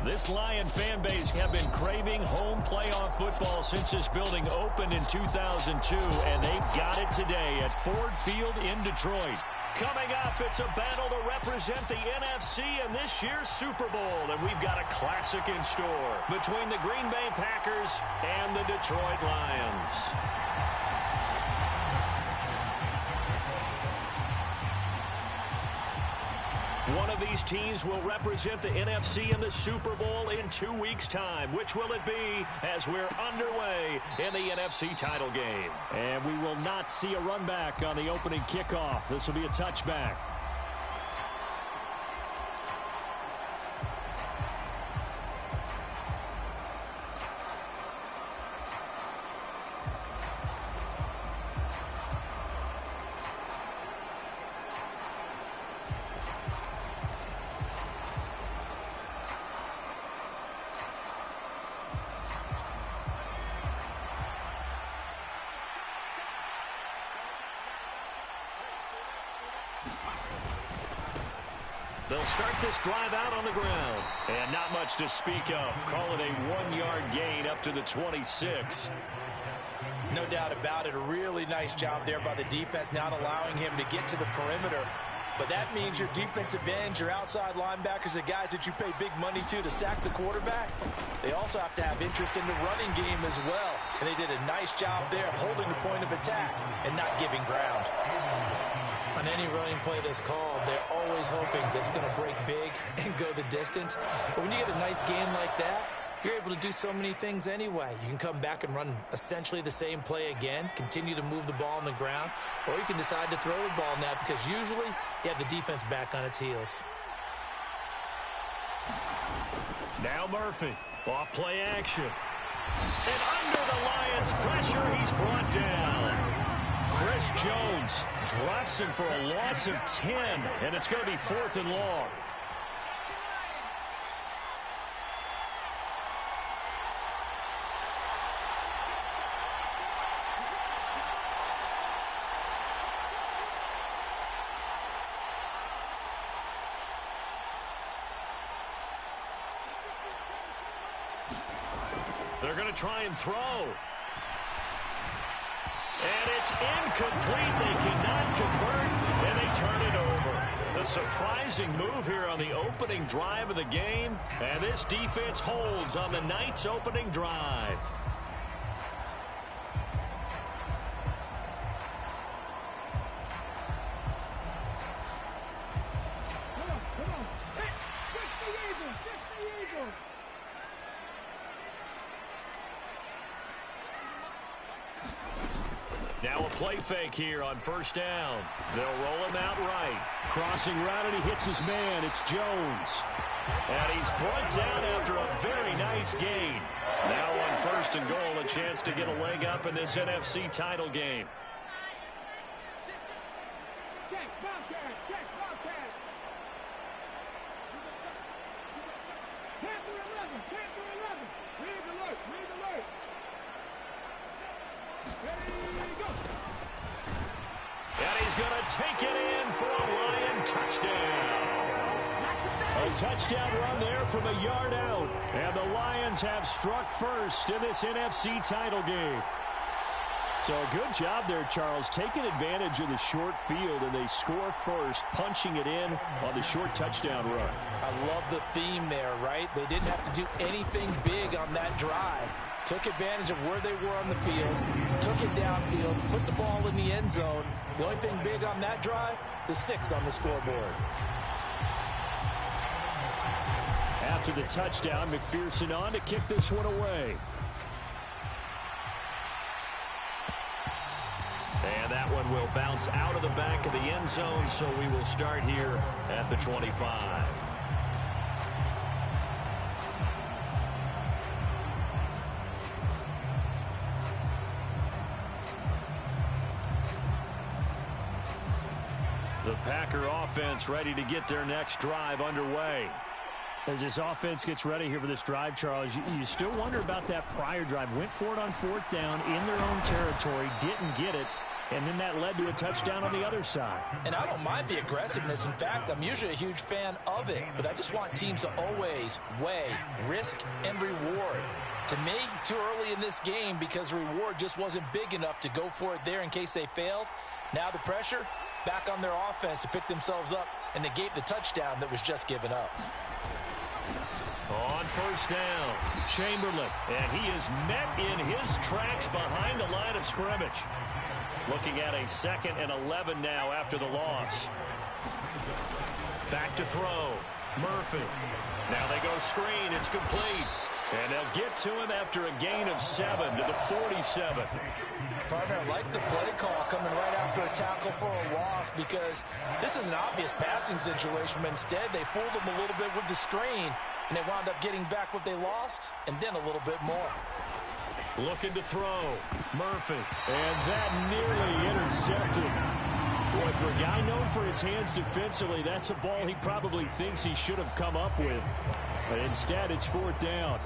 This Lion fan base have been craving home playoff football since this building opened in 2002, and they got it today at Ford Field in Detroit. Coming up, it's a battle to represent the NFC in this year's Super Bowl, and we've got a classic in store between the Green Bay Packers and the Detroit Lions. One of these teams will represent the NFC in the Super Bowl in 2 weeks' time. Which will it be as we're underway in the NFC title game? And we will not see a run back on the opening kickoff. This will be a touchback. They'll start this drive out on the ground. And not much to speak of. Call it a 1-yard gain up to the 26. No doubt about it. A really nice job there by the defense, not allowing him to get to the perimeter. But that means your defensive ends, your outside linebackers, the guys that you pay big money to sack the quarterback, they also have to have interest in the running game as well. And they did a nice job there of holding the point of attack and not giving ground. On any running play that's called, they're always hoping that it's going to break big and go the distance. But when you get a nice game like that, you're able to do so many things anyway. You can come back and run essentially the same play again, continue to move the ball on the ground, or you can decide to throw the ball now because usually you have the defense back on its heels. Now Murphy, off play action. And under the Lions' pressure, he's brought down. Chris Jones drops him for a loss of 10, and it's going to be 4th and long. They're going to try and throw. And it's incomplete. They cannot convert, and they turn it over. The surprising move here on the opening drive of the game, and this defense holds on the Knights' opening drive. Now a play fake here on first down. They'll roll him out right. Crossing route, and he hits his man. It's Jones. And he's brought down after a very nice gain. Now on first and goal, a chance to get a leg up in this NFC title game. And he's going to take it in for a Lion touchdown. A touchdown run there from a yard out. And the Lions have struck first in this NFC title game. So a good job there, Charles, taking advantage of the short field, and they score first, punching it in on the short touchdown run. I love the theme there, right? They didn't have to do anything big on that drive. Took advantage of where they were on the field, took it downfield, put the ball in the end zone. The only thing big on that drive, the 6 on the scoreboard. After the touchdown, McPherson on to kick this one away. And that one will bounce out of the back of the end zone, so we will start here at the 25. The Packer offense ready to get their next drive underway. As this offense gets ready here for this drive, Charles, you still wonder about that prior drive. Went for it on fourth down in their own territory, didn't get it, and then that led to a touchdown on the other side. And I don't mind the aggressiveness. In fact, I'm usually a huge fan of it, but I just want teams to always weigh risk and reward. To me, too early in this game because reward just wasn't big enough to go for it there in case they failed. Now the pressure back on their offense to pick themselves up and negate the touchdown that was just given up. On first down, Chamberlain, and he is met in his tracks behind the line of scrimmage. Looking at a 2nd and 11 now after the loss. Back to throw, Murphy. Now they go screen, it's complete. And they'll get to him after a gain of 7 to the 47. Partner, I like the play call coming right after a tackle for a loss because this is an obvious passing situation, but instead they fooled him a little bit with the screen, and they wound up getting back what they lost and then a little bit more. Looking to throw, Murphy. And that nearly intercepted. Boy, for a guy known for his hands defensively, that's a ball he probably thinks he should have come up with. But instead, it's fourth down.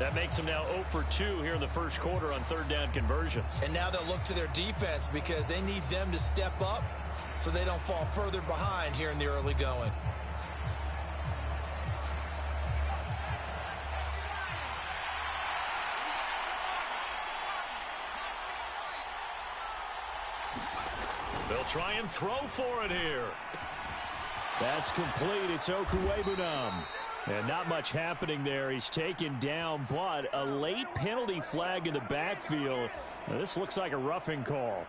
That makes him now 0 for 2 here in the first quarter on third down conversions. And now they'll look to their defense because they need them to step up so they don't fall further behind here in the early going. They'll try and throw for it here. That's complete. It's Okuwebunam. And not much happening there. He's taken down, but a late penalty flag in the backfield. Now, this looks like a roughing call.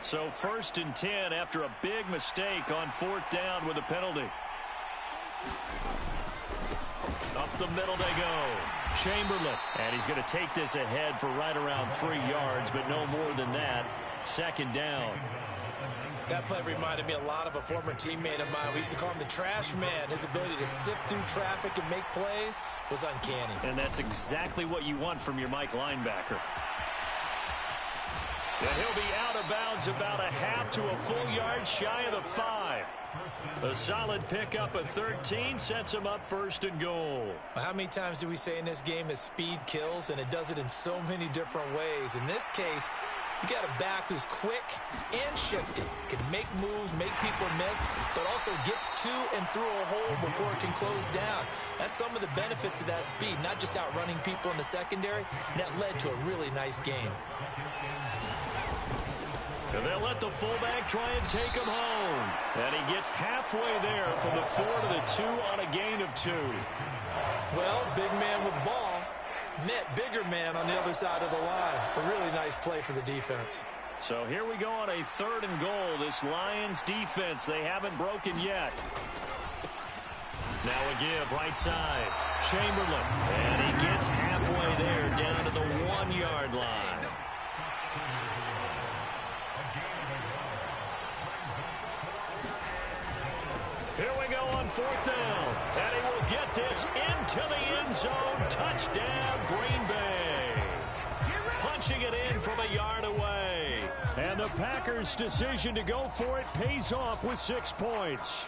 So 1st and 10 after a big mistake on fourth down with a penalty. Up the middle they go. Chamberlain. And he's going to take this ahead for right around 3 yards, but no more than that. 2nd down. That play reminded me a lot of a former teammate of mine. We used to call him the trash man. His ability to sift through traffic and make plays was uncanny. And that's exactly what you want from your Mike linebacker. And he'll be out of bounds about a half to a full yard shy of the 5. A solid pickup of 13 sets him up 1st and goal. How many times do we say in this game that speed kills, and it does it in so many different ways? In this case, You got a back who's quick and shifty, can make moves, make people miss, but also gets to and through a hole before it can close down. That's some of the benefits of that speed, not just outrunning people in the secondary, and that led to a really nice game. And they'll let the fullback try and take him home. And he gets halfway there from the 4 to the 2 on a gain of 2. Well, big man with ball met bigger man on the other side of the line. A really nice play for the defense. So here we go on a 3rd and goal. This Lions defense, they haven't broken yet. Now a give right side. Chamberlain. And he gets halfway there down to the 1-yard line. Here we go on 4th down. And he will get this into the end zone. Touchdown, Green Bay. Punching it in from a yard away. And the Packers' decision to go for it pays off with 6 points.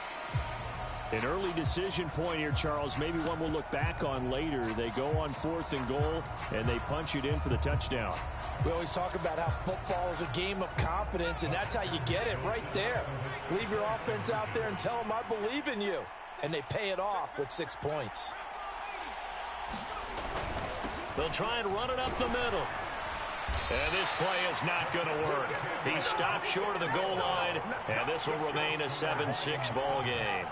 An early decision point here, Charles. Maybe one we'll look back on later. They go on 4th and goal, and they punch it in for the touchdown. We always talk about how football is a game of confidence, and that's how you get it right there. Leave your offense out there and tell them, I believe in you. And they pay it off with 6 points. They'll try and run it up the middle. And this play is not going to work. He stopped short of the goal line, and this will remain a 7-6 ball game.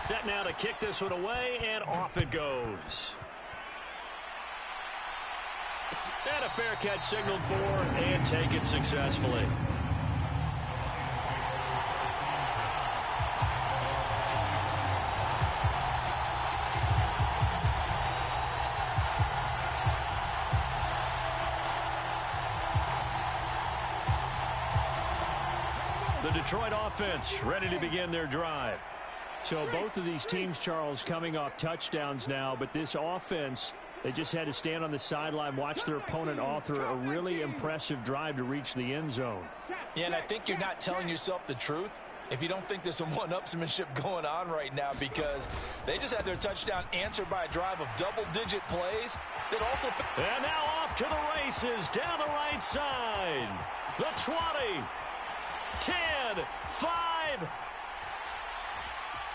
Set now to kick this one away, and off it goes. And a fair catch signaled for, and take it successfully. The Detroit offense ready to begin their drive. So both of these teams, Charles, coming off touchdowns now, but this offense, they just had to stand on the sideline, watch their opponent author a really impressive drive to reach the end zone. Yeah, and I think you're not telling yourself the truth if you don't think there's some one-upsmanship going on right now, because they just had their touchdown answered by a drive of double-digit plays that also... And now off to the races down the right side. The 20, 10, 5...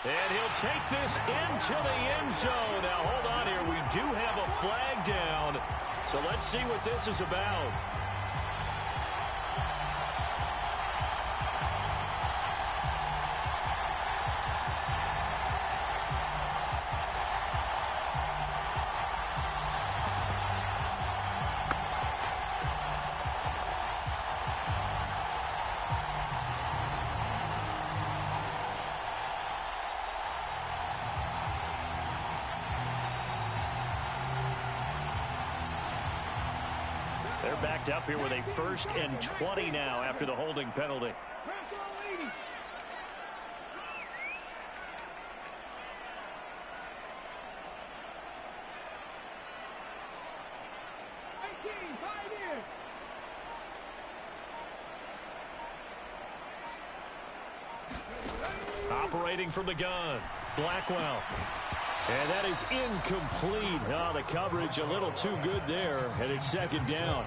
And he'll take this into the end zone. Now, hold on here. We do have a flag down. So let's see what this is about. They're backed up here with a 1st and 20 now after the holding penalty. Operating from the gun, Blackwell. And that is incomplete. Oh, the coverage a little too good there, and it's 2nd down.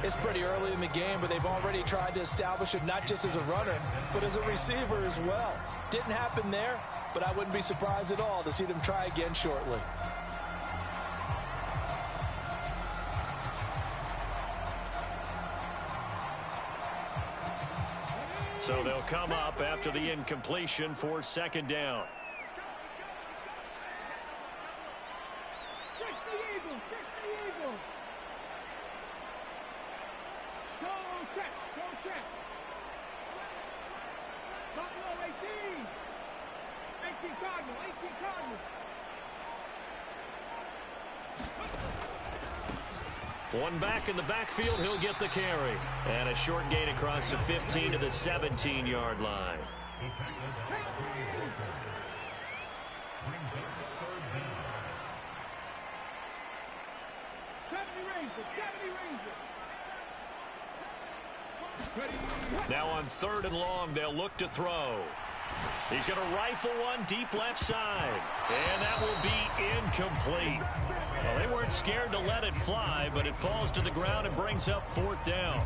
It's pretty early in the game, but they've already tried to establish him not just as a runner, but as a receiver as well. Didn't happen there, but I wouldn't be surprised at all to see them try again shortly. So they'll come up after the incompletion for 2nd down. One back in the backfield, he'll get the carry. And a short gain across the 15 to the 17-yard line. Now on 3rd and long, they'll look to throw. He's going to rifle one deep left side. And that will be incomplete. Well, they weren't scared to let it fly, but it falls to the ground and brings up 4th down.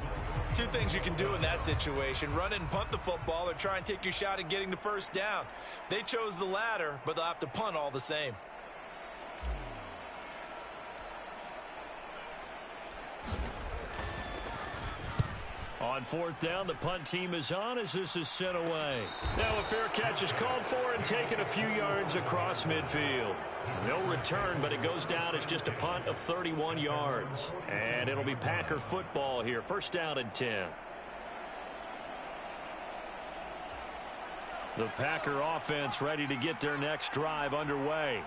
Two things you can do in that situation: run and punt the football, or try and take your shot at getting the first down. They chose the latter, but they'll have to punt all the same. On 4th down, the punt team is on as this is sent away. Now a fair catch is called for and taken a few yards across midfield. No return, but it goes down as just a punt of 31 yards. And it'll be Packer football here. 1st down and 10. The Packer offense ready to get their next drive underway.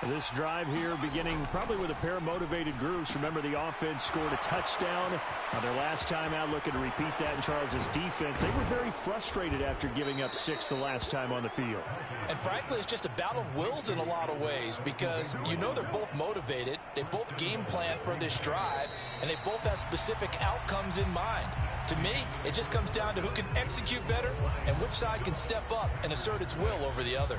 This drive here beginning probably with a pair of motivated groups. Remember, the offense scored a touchdown on their last time out, looking to repeat that in Charles's defense. They were very frustrated after giving up 6 the last time on the field. And frankly, it's just a battle of wills in a lot of ways, because you know they're both motivated. They both game plan for this drive, and they both have specific outcomes in mind. To me, it just comes down to who can execute better and which side can step up and assert its will over the other.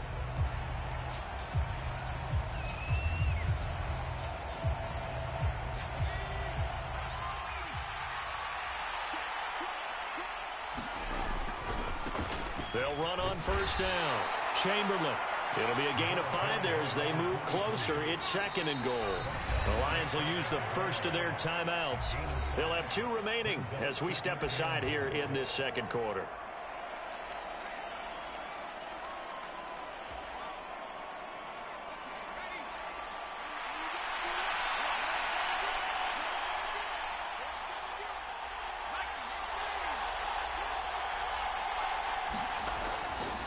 They'll run on 1st down. Chamberlain. It'll be a gain of 5 there as they move closer. It's 2nd and goal. The Lions will use the first of their timeouts. They'll have 2 remaining as we step aside here in this 2nd quarter.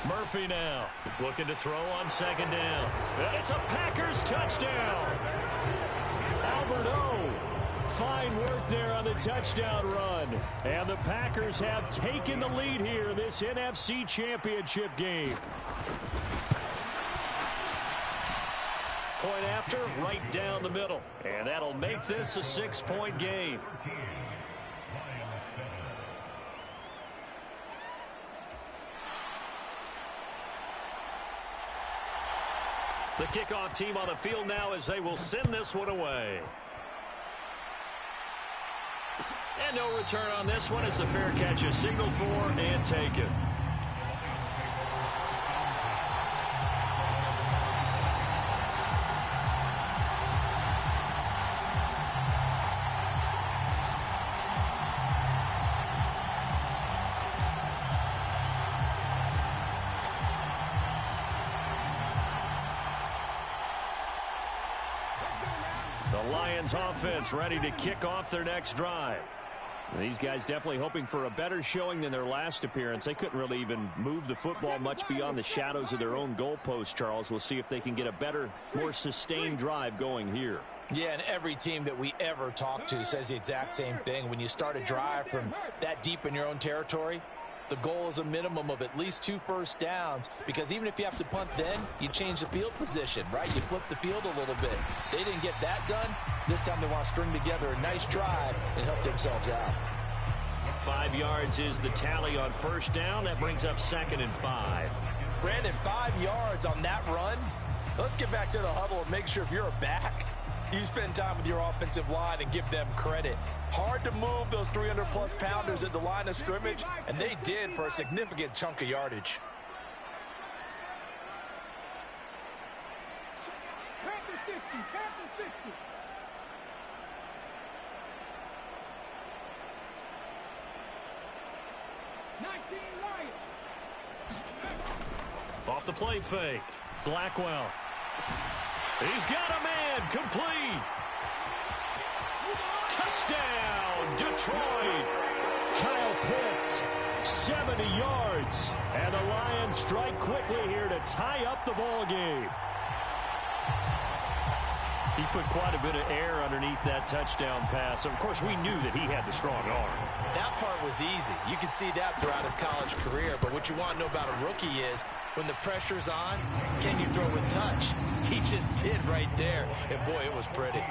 Murphy now looking to throw on 2nd down. And it's a Packers touchdown. Albert O. Fine work there on the touchdown run. And the Packers have taken the lead here in this NFC Championship game. Point after, right down the middle. And that'll make this a 6-point game. The kickoff team on the field now as they will send this one away. And no return on this one as the fair catch is signaled for and taken. The Lions offense ready to kick off their next drive. These guys definitely hoping for a better showing than their last appearance. They couldn't really even move the football much beyond the shadows of their own goalpost, Charles. We'll see if they can get a better, more sustained drive going here. Yeah, and every team that we ever talk to says the exact same thing. When you start a drive from that deep in your own territory, the goal is a minimum of at least 2 first downs, because even if you have to punt then, you change the field position, right? You flip the field a little bit. They didn't get that done. This time they want to string together a nice drive and help themselves out. 5 yards is the tally on 1st down. That brings up 2nd and 5. Brandon, 5 yards on that run. Let's get back to the huddle and make sure if you're a back, you spend time with your offensive line and give them credit. Hard to move those 300-plus pounders at the line of scrimmage, and they did for a significant chunk of yardage. Off the play fake. Blackwell. He's got a man. Complete. Touchdown, Detroit. Kyle Pitts, 70 yards. And the Lions strike quickly here to tie up the ball game. He put quite a bit of air underneath that touchdown pass. Of course, we knew that he had the strong arm. That part was easy. You can see that throughout his college career. But what you want to know about a rookie is when the pressure's on, can you throw with touch? He just did right there. And, boy, it was pretty.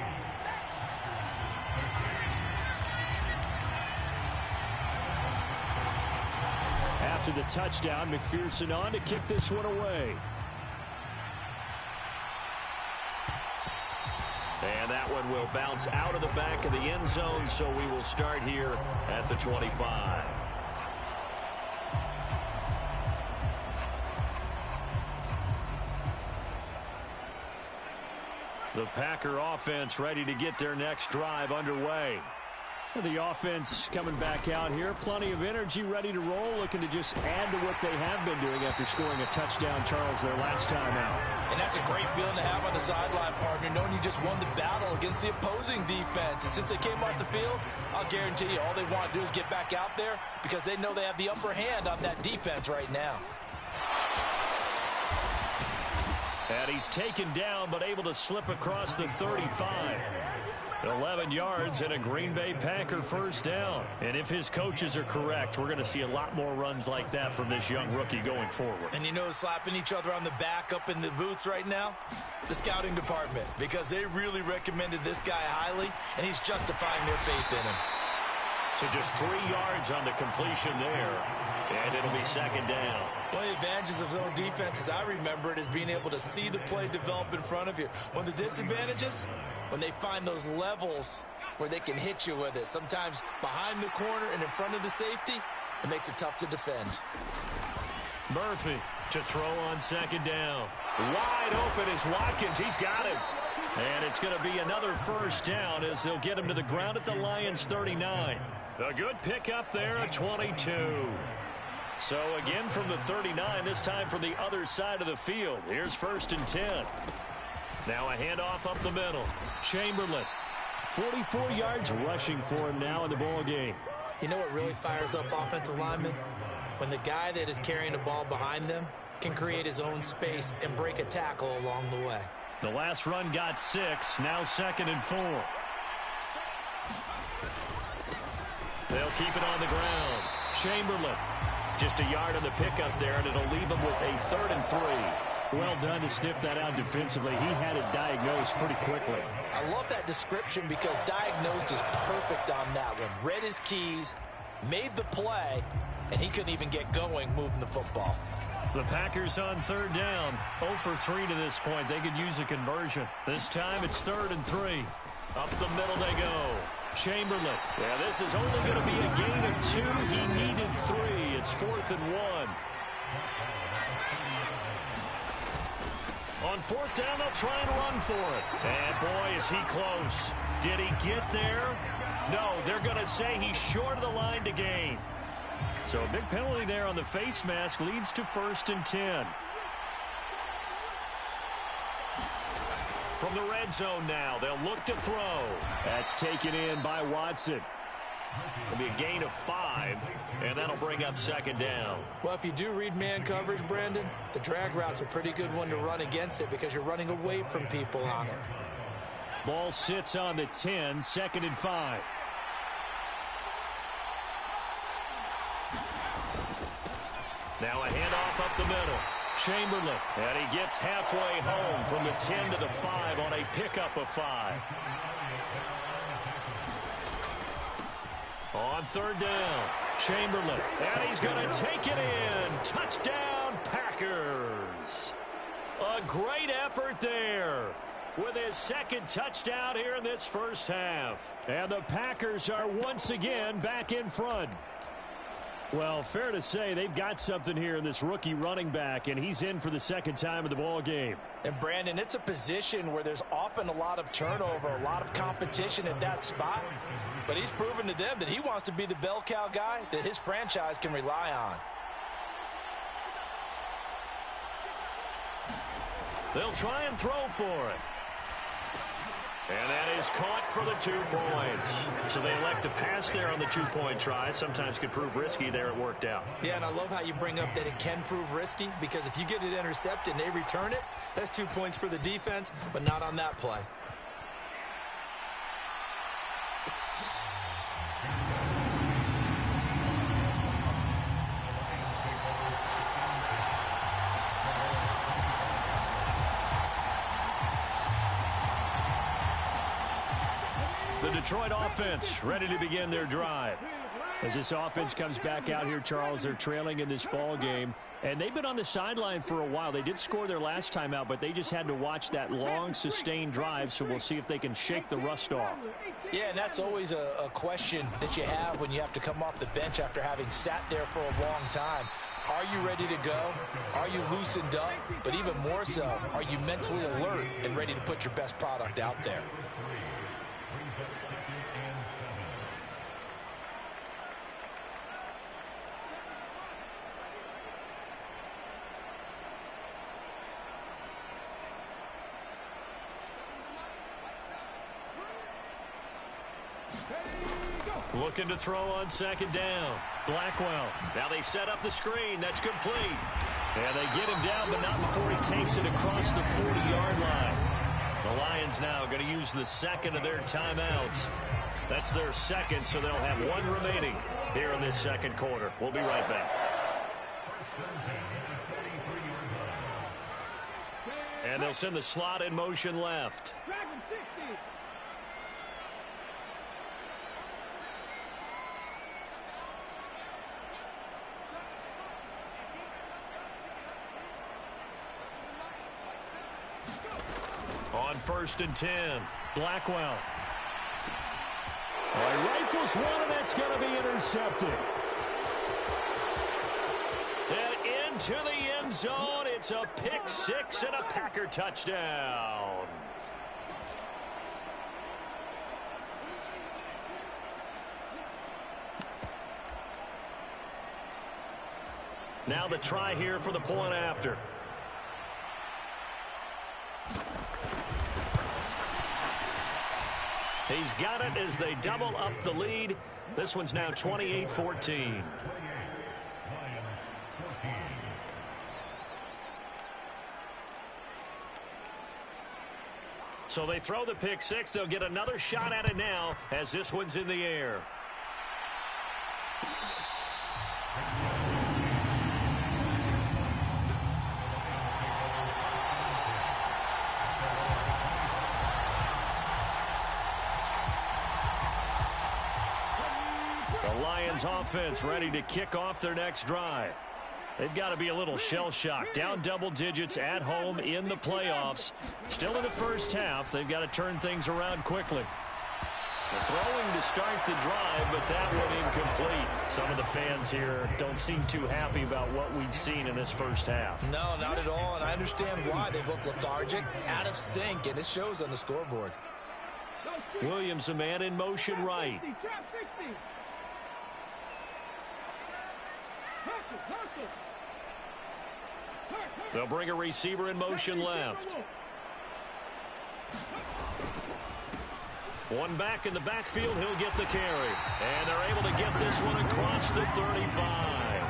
to the touchdown. McPherson on to kick this one away. And that one will bounce out of the back of the end zone, so we will start here at the 25. The Packer offense ready to get their next drive underway. The offense coming back out here. Plenty of energy, ready to roll, looking to just add to what they have been doing after scoring a touchdown, Charles, their last time out. And that's a great feeling to have on the sideline, partner, knowing you just won the battle against the opposing defense. And since they came off the field, I'll guarantee you all they want to do is get back out there because they know they have the upper hand on that defense right now. And he's taken down, but able to slip across the 35. 11 yards and a Green Bay Packer first down. And if his coaches are correct, we're going to see a lot more runs like that from this young rookie going forward. And you know, slapping each other on the back up in the boots right now? The scouting department, because they really recommended this guy highly, and he's justifying their faith in him. So just 3 yards on the completion there, and it'll be second down. One of the advantages of zone defense, as I remember it, is being able to see the play develop in front of you. One of the disadvantages, when they find those levels where they can hit you with it, sometimes behind the corner and in front of the safety, it makes it tough to defend. Murphy to throw on second down. Wide open is Watkins. He's got him. And it's going to be another first down as they'll get him to the ground at the Lions 39. A good pickup there at 22. So again from the 39, this time from the other side of the field. Here's first and 10. Now a handoff up the middle. Chamberlain. 44 yards rushing for him now in the ball game. You know what really fires up offensive linemen? When the guy that is carrying the ball behind them can create his own space and break a tackle along the way. The last run got 6. Now second and 4. They'll keep it on the ground. Chamberlain. Just a yard on the pickup there, and it'll leave them with a 3rd and 3. Well done to sniff that out defensively. He had it diagnosed pretty quickly. I love that description because diagnosed is perfect on that one. Read his keys, made the play, and he couldn't even get going moving the football. The Packers on 3rd down. 0 for 3 to this point. They could use a conversion. This time it's 3rd and 3. Up the middle they go. Chamberlain. Yeah, this is only going to be a gain of 2. He needed 3. It's 4th and 1. On 4th down, they'll try and run for it. And boy, is he close. Did he get there? No, they're going to say he's short of the line to gain. So a big penalty there on the face mask leads to 1st and 10. From the red zone now, they'll look to throw. That's taken in by Watson. It'll be a gain of 5, and that'll bring up 2nd down. Well, if you do read man coverage, Brandon, the drag route's a pretty good one to run against it because you're running away from people on it. Ball sits on the 10, 2nd and 5. Now a handoff up the middle. Chamberlain, and he gets halfway home from the 10 to the 5 on a pickup of 5. On 3rd down, Chamberlain, and he's going to take it in. Touchdown, Packers. A great effort there with his 2nd touchdown here in this first half. And the Packers are once again back in front. Well, fair to say they've got something here in this rookie running back, and he's in for the 2nd time in the ball game. And, Brandon, it's a position where there's often a lot of turnover, a lot of competition at that spot. But he's proven to them that he wants to be the bell cow guy that his franchise can rely on. They'll try and throw for it. And that is caught for the 2 points. So they elect to pass there on the 2-point try. Sometimes could prove risky there. It worked out. Yeah, and I love how you bring up that it can prove risky because if you get it intercepted and they return it, that's 2 points for the defense, but not on that play. The Detroit offense ready to begin their drive. As this offense comes back out here, Charles, they're trailing in this ball game, and they've been on the sideline for a while. They did score their last time out, but they just had to watch that long, sustained drive, so we'll see if they can shake the rust off. Yeah, and that's always a question that you have when you have to come off the bench after having sat there for a long time. Are you ready to go? Are you loosened up? But even more so, are you mentally alert and ready to put your best product out there? Looking to throw on second down. Blackwell. Now they set up the screen. That's complete. And they get him down, but not before he takes it across the 40-yard line. The Lions now going to use the second of their timeouts. That's their second, so they'll have one remaining here in this second quarter. We'll be right back. And they'll send the slot in motion left. On 1st and 10, Blackwell. He rifles one, and that's going to be intercepted. And into the end zone, it's a pick six and a Packer touchdown. Now the try here for the point after. He's got it as they double up the lead. This one's now 28-14. So they throw the pick six. They'll get another shot at it now as this one's in the air. Lions offense ready to kick off their next drive. They've got to be a little shell-shocked. Down double digits at home in the playoffs. Still in the first half. They've got to turn things around quickly. The throwing to start the drive, but that one incomplete. Some of the fans here don't seem too happy about what we've seen in this first half. No, not at all, and I understand why. They've looked lethargic, out of sync, and it shows on the scoreboard. Williams, a man in motion right. They'll bring a receiver in motion left. One back in the backfield, he'll get the carry. And they're able to get this one across the 35.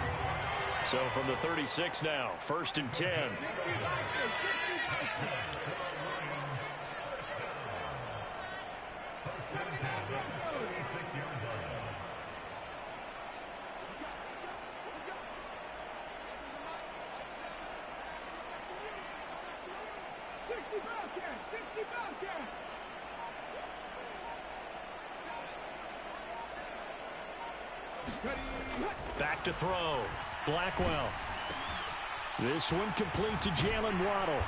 So from the 36 now, 1st and 10. Back to throw. Blackwell. This one complete to Jalen Waddle.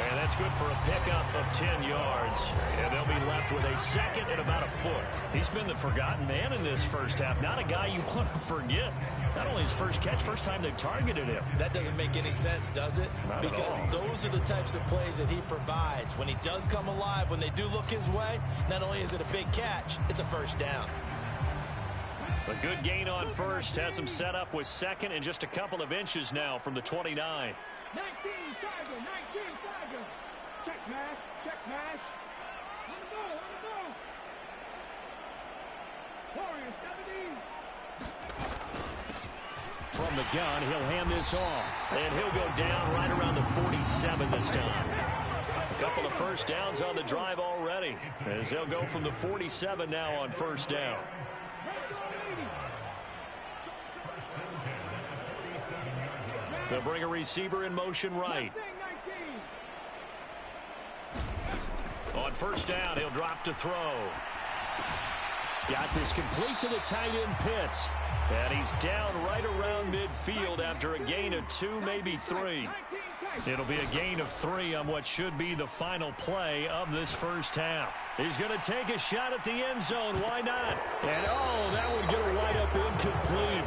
And that's good for a pickup of 10 yards. And they'll be left with a second and about a foot. He's been the forgotten man in this first half. Not a guy you want to forget. Not only his first catch, first time they've targeted him. That doesn't make any sense, does it? Not because at all. Those are the types of plays that he provides. When he does come alive, when they do look his way, not only is it a big catch, it's a first down. A good gain on first. Has him set up with second and just a couple of inches now from the 29. 19 Tiger, 19 Tiger. Check mash, check mash. On the ball. Warriors 70. From the gun, he'll hand this off. And he'll go down right around the 47 this time. A couple of first downs on the drive already. As they'll go from the 47 now on first down. They'll bring a receiver in motion right. On first down, he'll drop to throw. Got this complete to the tight end Pitts. And he's down right around midfield after a gain of 2, maybe 3. It'll be a gain of 3 on what should be the final play of this first half. He's going to take a shot at the end zone. Why not? And, oh, that would get a wide up incomplete.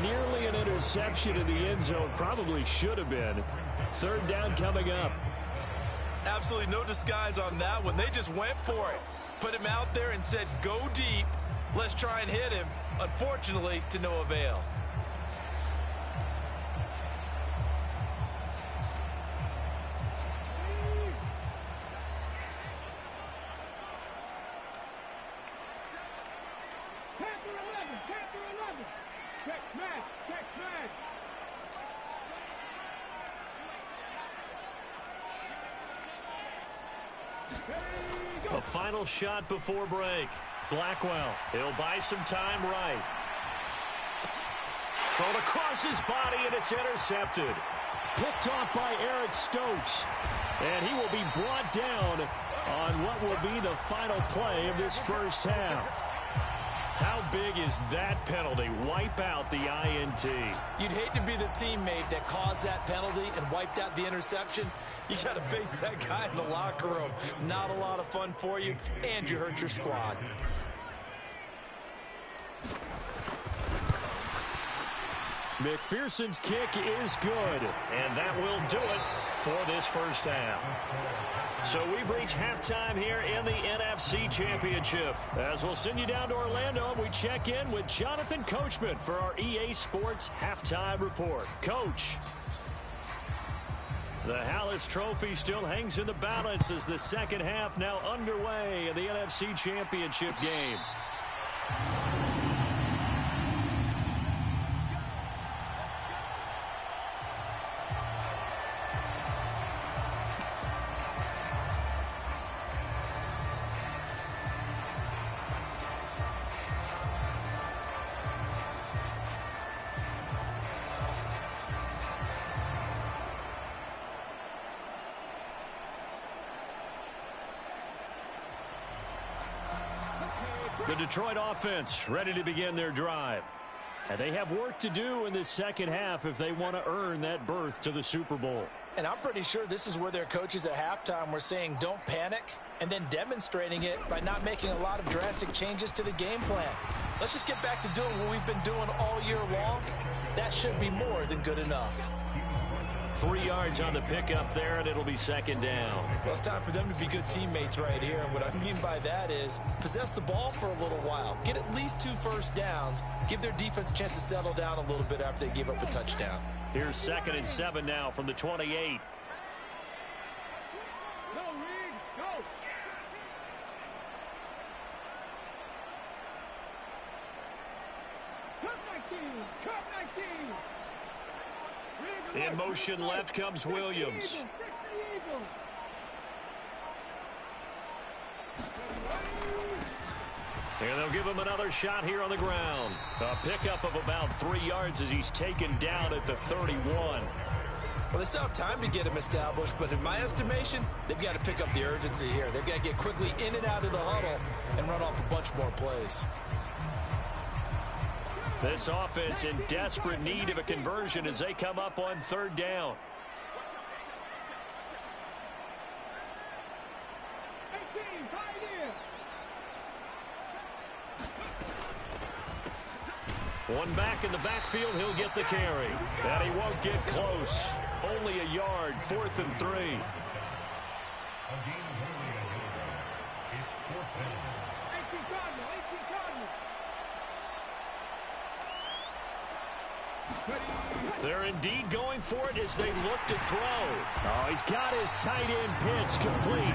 Nearly an interception in the end zone. Probably should have been. Third down coming up. Absolutely no disguise on that one. They just went for it. Put him out there and said, go deep. Let's try and hit him. Unfortunately, to no avail. A final shot before break. Blackwell, he'll buy some time right. Thrown across his body, and it's intercepted. Picked off by Eric Stokes. And he will be brought down on what will be the final play of this first half. How big is that penalty? Wipe out the INT. You'd hate to be the teammate that caused that penalty and wiped out the interception. You got to face that guy in the locker room. Not a lot of fun for you, and you hurt your squad. McPherson's kick is good. And that will do it for this first half. So we've reached halftime here in the NFC Championship. As we'll send you down to Orlando, we check in with Jonathan Coachman for our EA Sports Halftime Report. Coach. The Hallis Trophy still hangs in the balance as the second half now underway in the NFC Championship game. The Detroit offense ready to begin their drive. And they have work to do in this second half if they want to earn that berth to the Super Bowl. And I'm pretty sure this is where their coaches at halftime were saying don't panic, and then demonstrating it by not making a lot of drastic changes to the game plan. Let's just get back to doing what we've been doing all year long. That should be more than good enough. 3 yards on the pickup there, and it'll be second down. Well, it's time for them to be good teammates right here. And what I mean by that is possess the ball for a little while. Get at least 2 first downs. Give their defense a chance to settle down a little bit after they give up a touchdown. Here's 2nd and 7 now from the 28. Go, Reed, go. Cup 19, Cup 19. In motion left comes Williams. And they'll give him another shot here on the ground. A pickup of about 3 yards as he's taken down at the 31. Well, they still have time to get him established, but in my estimation, they've got to pick up the urgency here. They've got to get quickly in and out of the huddle and run off a bunch more plays. This offense in desperate need of a conversion as they come up on 3rd down. One back in the backfield, he'll get the carry. And he won't get close. Only a yard, 4th and 3. They're indeed going for it as they look to throw. Oh, he's got his tight end Pitts complete.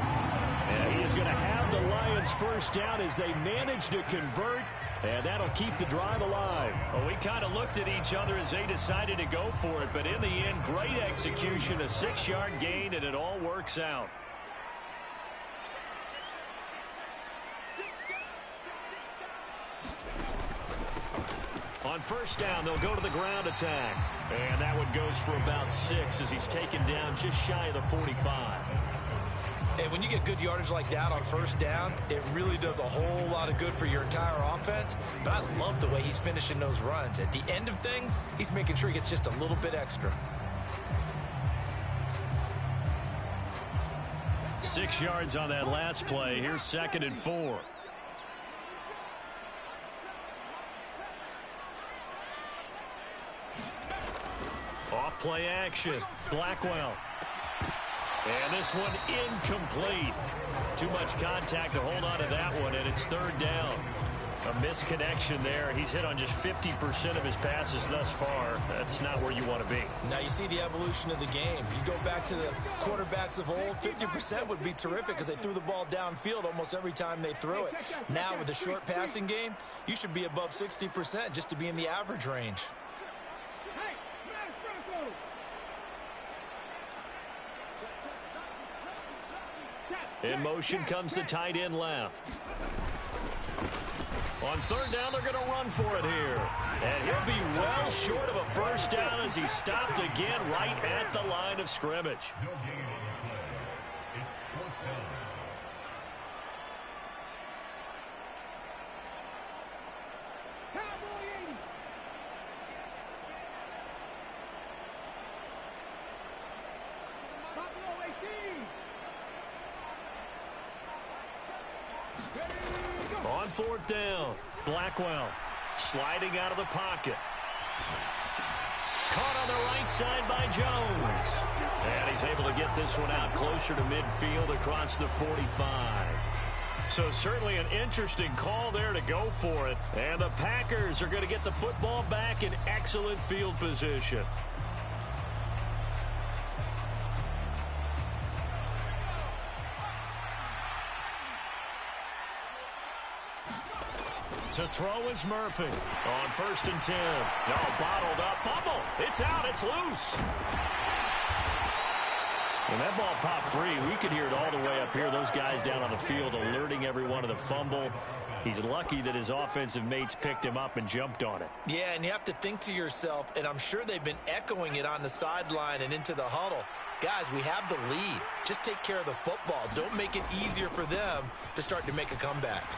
And he is going to have the Lions first down as they manage to convert. And that'll keep the drive alive. Well, we kind of looked at each other as they decided to go for it. But in the end, great execution, a 6-yard gain, and it all works out. On first down, they'll go to the ground attack. And that one goes for about 6 as he's taken down just shy of the 45. And when you get good yardage like that on first down, it really does a whole lot of good for your entire offense. But I love the way he's finishing those runs. At the end of things, he's making sure he gets just a little bit extra. 6 yards on that last play. Here's 2nd and 4. Off play action. Blackwell. And this one incomplete. Too much contact to hold on to that one, and it's 3rd down. A misconnection there. He's hit on just 50% of his passes thus far. That's not where you want to be. Now you see the evolution of the game. You go back to the quarterbacks of old, 50% would be terrific because they threw the ball downfield almost every time they threw it. Now with the short passing game, you should be above 60% just to be in the average range. In motion comes the tight end left. On 3rd down, they're going to run for it here. And he'll be well short of a first down as he stopped again right at the line of scrimmage. On 4th down, Blackwell sliding out of the pocket. Caught on the right side by Jones. And he's able to get this one out closer to midfield across the 45. So certainly an interesting call there to go for it. And the Packers are going to get the football back in excellent field position. To throw is Murphy on 1st and 10. No, bottled up. Fumble. It's out. It's loose. When that ball popped free, we could hear it all the way up here. Those guys down on the field alerting everyone of the fumble. He's lucky that his offensive mates picked him up and jumped on it. Yeah, and you have to think to yourself, and I'm sure they've been echoing it on the sideline and into the huddle. Guys, we have the lead. Just take care of the football. Don't make it easier for them to start to make a comeback.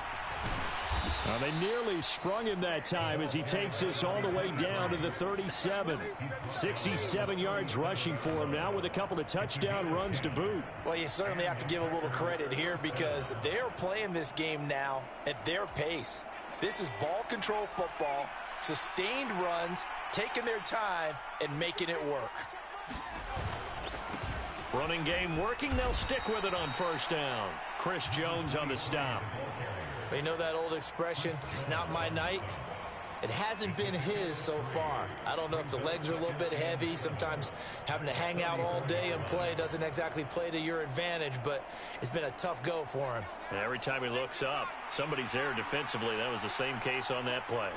Well, they nearly sprung him that time as he takes this all the way down to the 37. 67 yards rushing for him now with a couple of touchdown runs to boot. Well, you certainly have to give a little credit here because they're playing this game now at their pace. This is ball control football, sustained runs, taking their time, and making it work. Running game working. They'll stick with it on 1st down. Chris Jones on the stop. You know that old expression, it's not my night? It hasn't been his so far. I don't know if the legs are a little bit heavy. Sometimes having to hang out all day and play doesn't exactly play to your advantage, but it's been a tough go for him. Every time he looks up, somebody's there defensively. That was the same case on that play.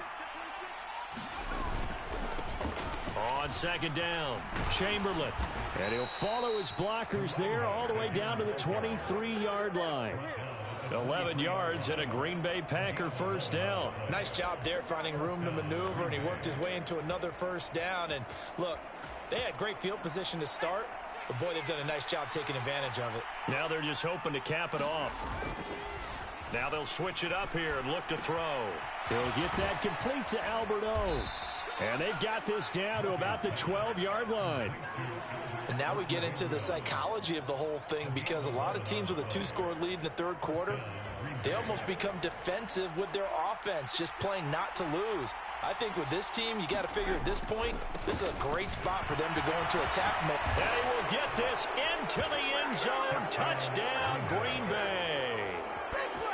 On 2nd down, Chamberlain. And he'll follow his blockers there all the way down to the 23-yard line. 11 yards and a Green Bay Packer first down. Nice job there finding room to maneuver, and he worked his way into another first down. And look, they had great field position to start, but boy, they've done a nice job taking advantage of it. Now they're just hoping to cap it off. Now they'll switch it up here and look to throw. He'll get that complete to Albert O. And they've got this down to about the 12-yard line. And now we get into the psychology of the whole thing because a lot of teams with a 2-score lead in the 3rd quarter, they almost become defensive with their offense, just playing not to lose. I think with this team, you got to figure at this point, this is a great spot for them to go into attack mode. They will get this into the end zone. Touchdown, Green Bay.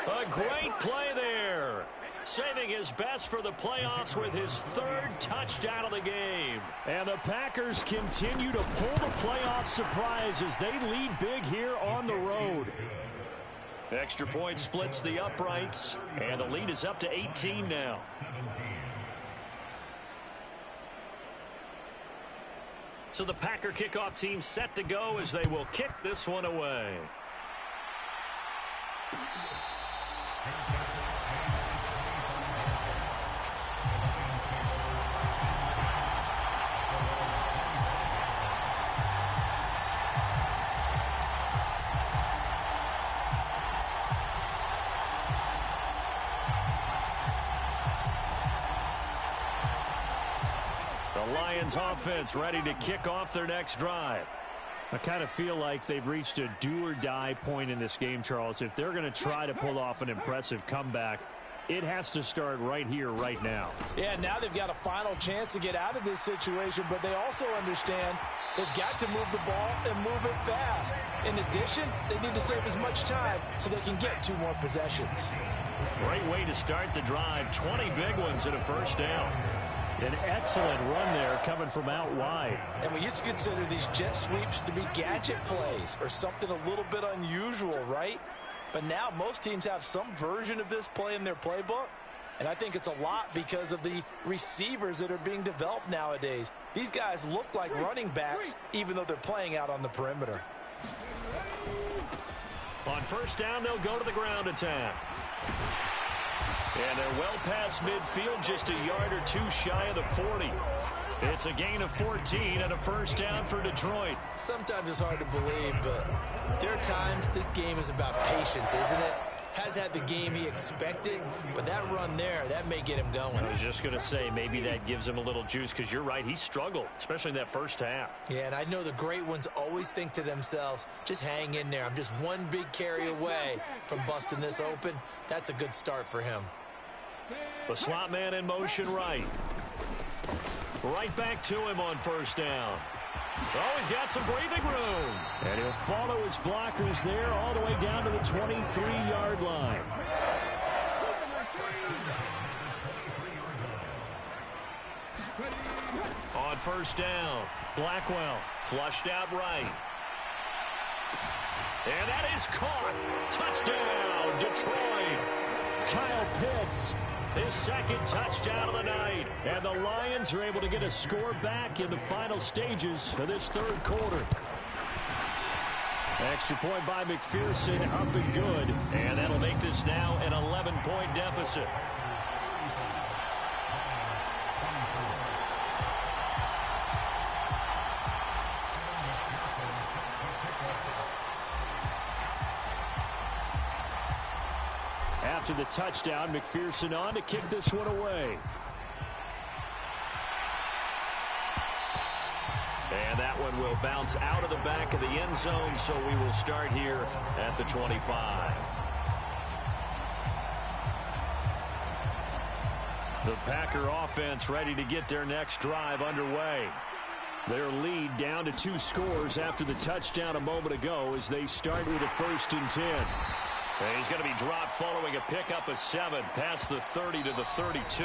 A great play there. Saving his best for the playoffs with his 3rd touchdown of the game. And the Packers continue to pull the playoff surprise as they lead big here on the road. Extra point splits the uprights, and the lead is up to 18 now. So the Packer kickoff team set to go as they will kick this one away. Lions offense ready to kick off their next drive. I kind of feel like they've reached a do-or-die point in this game, Charles. If they're going to try to pull off an impressive comeback, it has to start right here, right now. Yeah, now they've got a final chance to get out of this situation, but they also understand they've got to move the ball and move it fast. In addition, they need to save as much time so they can get 2 more possessions. Great way to start the drive. 20 big ones and a first down. An excellent run there coming from out wide. And we used to consider these jet sweeps to be gadget plays or something a little bit unusual, right? But now most teams have some version of this play in their playbook. And I think it's a lot because of the receivers that are being developed nowadays. These guys look like running backs even though they're playing out on the perimeter. On first down, they'll go to the ground attack. And they're well past midfield, just a yard or 2 shy of the 40. It's a gain of 14 and a first down for Detroit. Sometimes it's hard to believe, but there are times this game is about patience, isn't it? Has had the game he expected, but that run there, that may get him going. I was just going to say, maybe that gives him a little juice, because you're right, he struggled, especially in that first half. Yeah, and I know the great ones always think to themselves, just hang in there. I'm just one big carry away from busting this open. That's a good start for him. The slot man in motion right. Right back to him on first down. Oh, he's got some breathing room. And he'll follow his blockers there all the way down to the 23-yard line. On first down, Blackwell flushed out right. And that is caught. Touchdown, Detroit. Kyle Pitts, his second touchdown of the night. And the Lions are able to get a score back in the final stages of this third quarter. extra point by McPherson, up and good. And that'll make this now an 11-point deficit. After the touchdown, McPherson on to kick this one away. And that one will bounce out of the back of the end zone, so we will start here at the 25. The Packer offense ready to get their next drive underway. Their lead down to 2 scores after the touchdown a moment ago as they start with a 1st and 10. And he's going to be dropped following a pickup of 7 past the 30 to the 32.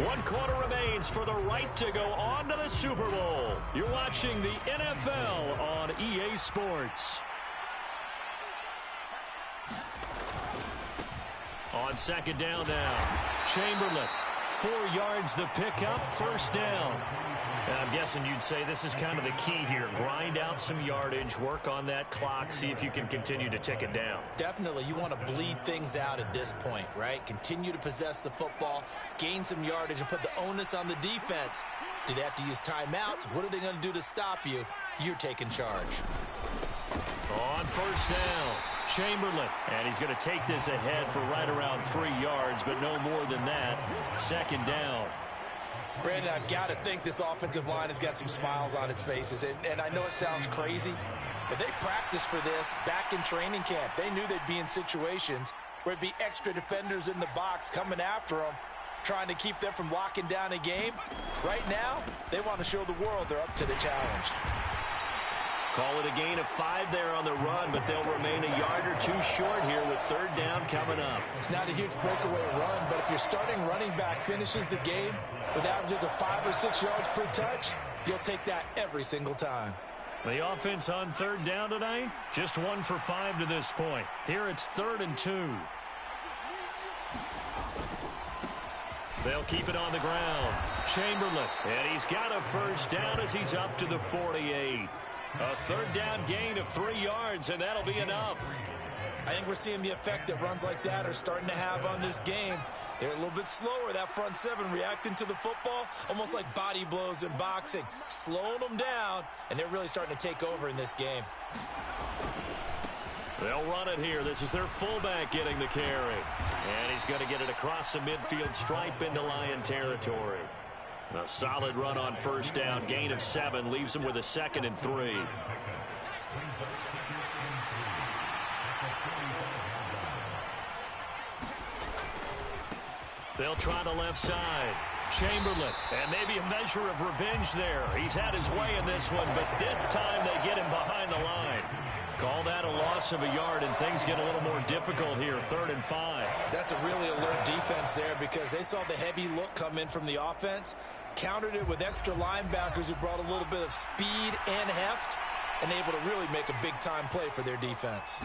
1 quarter remains for the right to go on to the Super Bowl. You're watching the NFL on EA Sports. On second down now, Chamberlain. 4 yards the pickup, first down. And I'm guessing you'd say this is kind of the key here. Grind out some yardage, work on that clock, see if you can continue to tick it down. Definitely, you want to bleed things out at this point, right? Continue to possess the football, gain some yardage, and put the onus on the defense. Do they have to use timeouts? What are they going to do to stop you? You're taking charge. On first down, Chamberlain. And he's going to take this ahead for right around 3 yards, but no more than that. Second down. Brandon, I've got to think this offensive line has got some smiles on its faces. And I know it sounds crazy, but they practiced for this back in training camp. They knew they'd be in situations where it'd be extra defenders in the box coming after them, trying to keep them from locking down a game. Right now, they want to show the world they're up to the challenge. Call it a gain of 5 there on the run, but they'll remain a yard or 2 short here with third down coming up. It's not a huge breakaway run, but if your starting running back finishes the game with averages of 5 or 6 yards per touch, you'll take that every single time. The offense on third down tonight, just 1 for 5 to this point. Here it's 3rd and 2. They'll keep it on the ground. Chamberlain, and he's got a first down as he's up to the 48. A third down gain of 3 yards, and that'll be enough. I think we're seeing the effect that runs like that are starting to have on this game. They're a little bit slower, that front 7, reacting to the football, almost like body blows in boxing, slowing them down, and they're really starting to take over in this game. They'll run it here. This is their fullback getting the carry. And he's going to get it across the midfield stripe into Lion territory. A solid run on first down. Gain of 7 leaves him with a 2nd and 3. They'll try the left side. Chamberlain, and maybe a measure of revenge there. He's had his way in this one, but this time they get him behind the line. Call that a loss of a yard, and things get a little more difficult here. 3rd and 5. That's a really alert defense there because they saw the heavy look come in from the offense, countered it with extra linebackers who brought a little bit of speed and heft, and able to really make a big-time play for their defense.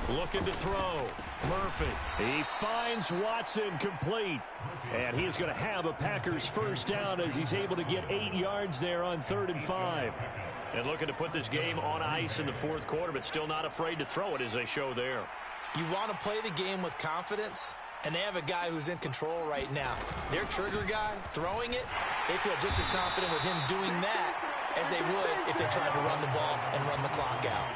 Looking to throw. Murphy. He finds Watson complete. And he's going to have a Packers first down as he's able to get 8 yards there on 3rd and 5. And looking to put this game on ice in the 4th quarter, but still not afraid to throw it as they show there. You want to play the game with confidence, and they have a guy who's in control right now. Their trigger guy, throwing it, they feel just as confident with him doing that as they would if they tried to run the ball and run the clock out.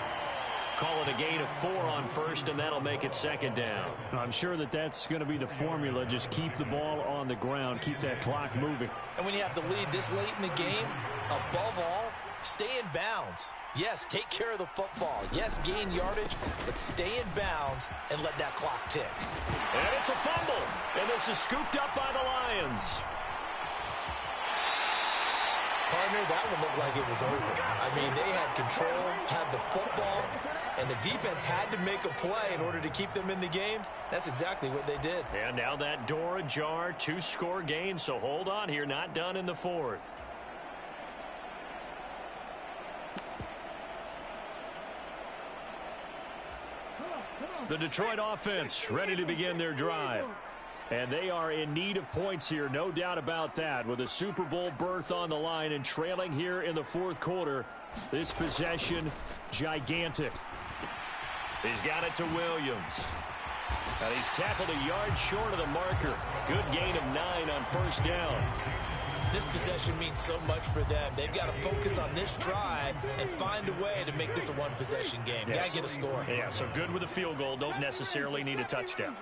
Call it a gain of 4 on first, and that'll make it 2nd down. I'm sure that that's going to be the formula. Just keep the ball on the ground. Keep that clock moving. And when you have the lead this late in the game, above all, stay in bounds. Yes, take care of the football. Yes, gain yardage, but stay in bounds and let that clock tick. And it's a fumble, and this is scooped up by the Lions. Partner, that one looked like it was over. I mean, they had control, had the football, and the defense had to make a play in order to keep them in the game. That's exactly what they did. And now that door ajar, 2-score game, so hold on here, not done in the 4th. The Detroit offense ready to begin their drive. And they are in need of points here, no doubt about that. With a Super Bowl berth on the line and trailing here in the 4th quarter, this possession, gigantic. He's got it to Williams. And he's tackled a yard short of the marker. Good gain of 9 on first down. This possession means so much for them. They've got to focus on this drive and find a way to make this a one-possession game. Yes. Got to get a score. Yeah, so good with a field goal. Don't necessarily need a touchdown.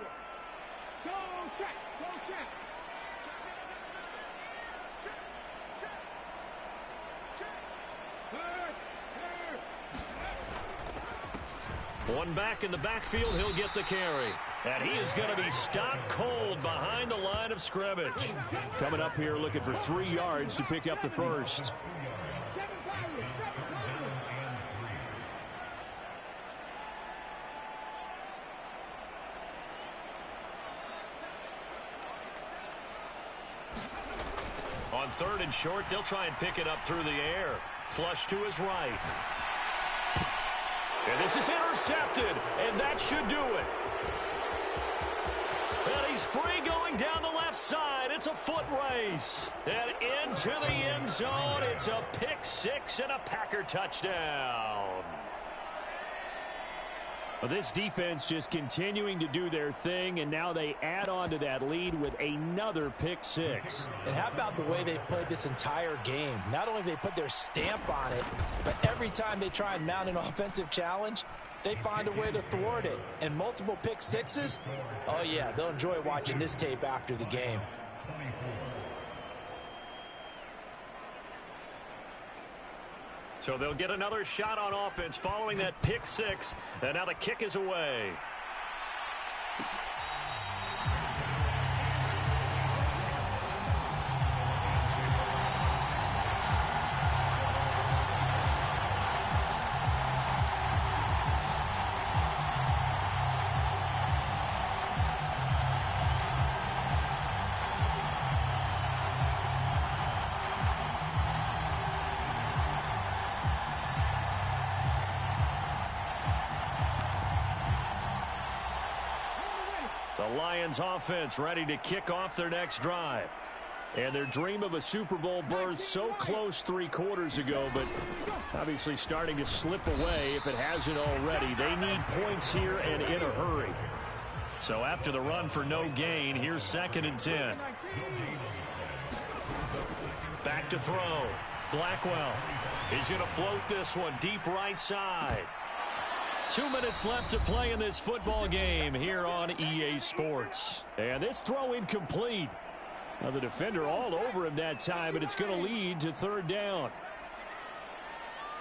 One back in the backfield, he'll get the carry. And he is going to be stopped cold behind the line of scrimmage. Coming up here looking for 3 yards to pick up the first. On 3rd and short, they'll try and pick it up through the air. Flush to his right. And this is intercepted, and that should do it. And he's free going down the left side. It's a foot race. And into the end zone, it's a pick 6 and a Packer touchdown. Well, this defense just continuing to do their thing, and now they add on to that lead with another pick 6. And how about the way they've played this entire game? Not only have they put their stamp on it, but every time they try and mount an offensive challenge, they find a way to thwart it. And multiple pick 6s? Oh, yeah, they'll enjoy watching this tape after the game. So they'll get another shot on offense following that pick 6. And now the kick is away. The Lions offense ready to kick off their next drive. And their dream of a Super Bowl berth so close 3 quarters ago, but obviously starting to slip away if it hasn't already. They need points here and in a hurry. So after the run for no gain, here's 2nd and 10. Back to throw. Blackwell. He's going to float this one deep right side. 2 minutes left to play in this football game here on EA Sports. And this throw incomplete. Now the defender all over him that time, and it's going to lead to third down.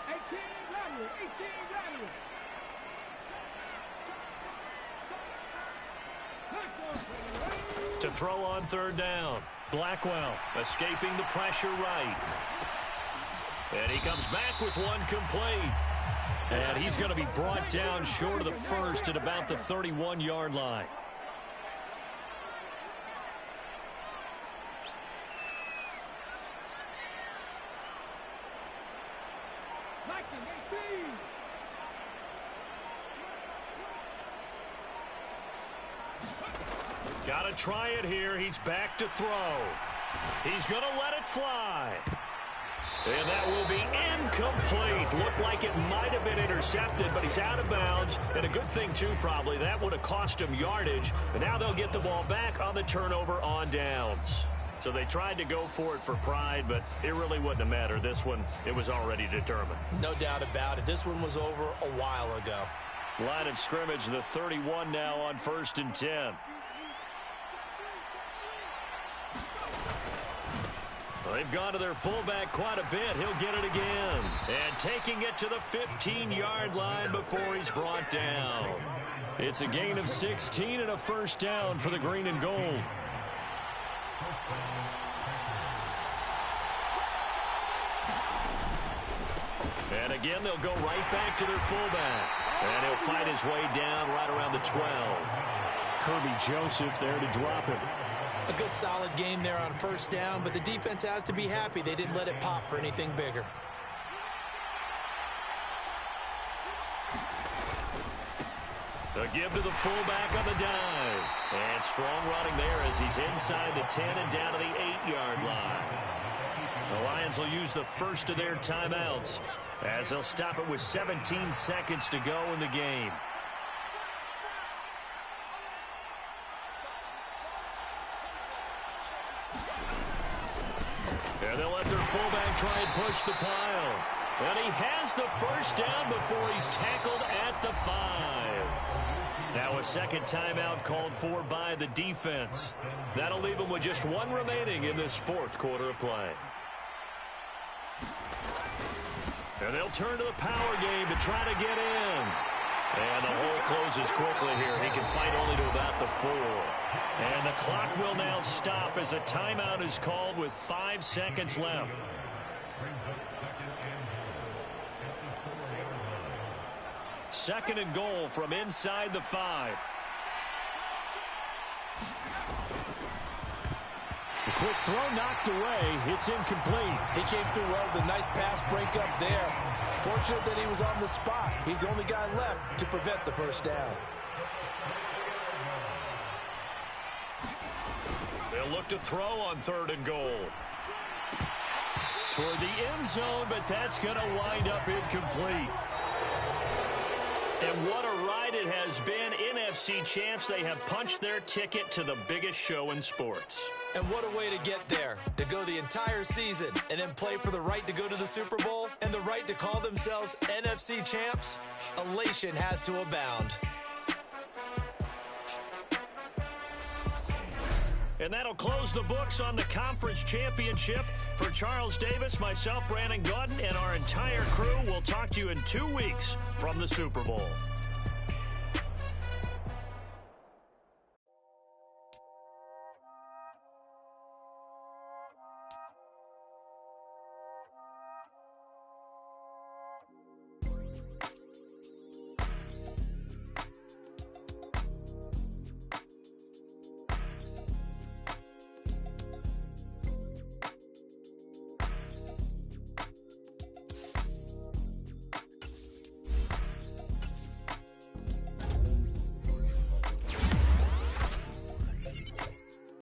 18 lateral, 18 lateral. To throw on third down. Blackwell escaping the pressure right. And he comes back with one complete. And he's going to be brought down short of the first at about the 31-yard line. Got to try it here. He's back to throw. He's going to let it fly. And that will be incomplete. Looked like it might have been intercepted, but he's out of bounds. And a good thing, too, probably. That would have cost him yardage. And now they'll get the ball back on the turnover on downs. So they tried to go for it for pride, but it really wouldn't have mattered. This one, it was already determined. No doubt about it. This one was over a while ago. Line of scrimmage, the 31 now on 1st and 10. They've gone to their fullback quite a bit. He'll get it again. And taking it to the 15-yard line before he's brought down. It's a gain of 16 and a first down for the green and gold. And again, they'll go right back to their fullback. And he'll fight his way down right around the 12. Kirby Joseph there to drop him. A good solid game there on first down, but the defense has to be happy they didn't let it pop for anything bigger. A give to the fullback on the dive. And strong running there as he's inside the 10 and down to the 8-yard line. The Lions will use the first of their timeouts as they'll stop it with 17 seconds to go in the game. And they'll let their fullback try and push the pile. And he has the first down before he's tackled at the 5. Now a second timeout called for by the defense. That'll leave them with just one remaining in this fourth quarter of play. And they'll turn to the power game to try to get in. And the hole closes quickly here. He can fight only to about the 4. And the clock will now stop as a timeout is called with 5 seconds left. Second and goal from inside the 5. The quick throw knocked away. It's incomplete. He came through well with a nice pass break up there. Fortunate that he was on the spot. He's the only guy left to prevent the first down. They'll look to throw on 3rd and goal. Toward the end zone, but that's going to wind up incomplete. And what a ride it has been. NFC champs, they have punched their ticket to the biggest show in sports. And what a way to get there, to go the entire season and then play for the right to go to the Super Bowl and the right to call themselves NFC champs. Elation has to abound. And that'll close the books on the conference championship. For Charles Davis, myself, Brandon Gaudin, and our entire crew, we'll talk to you in 2 weeks from the Super Bowl.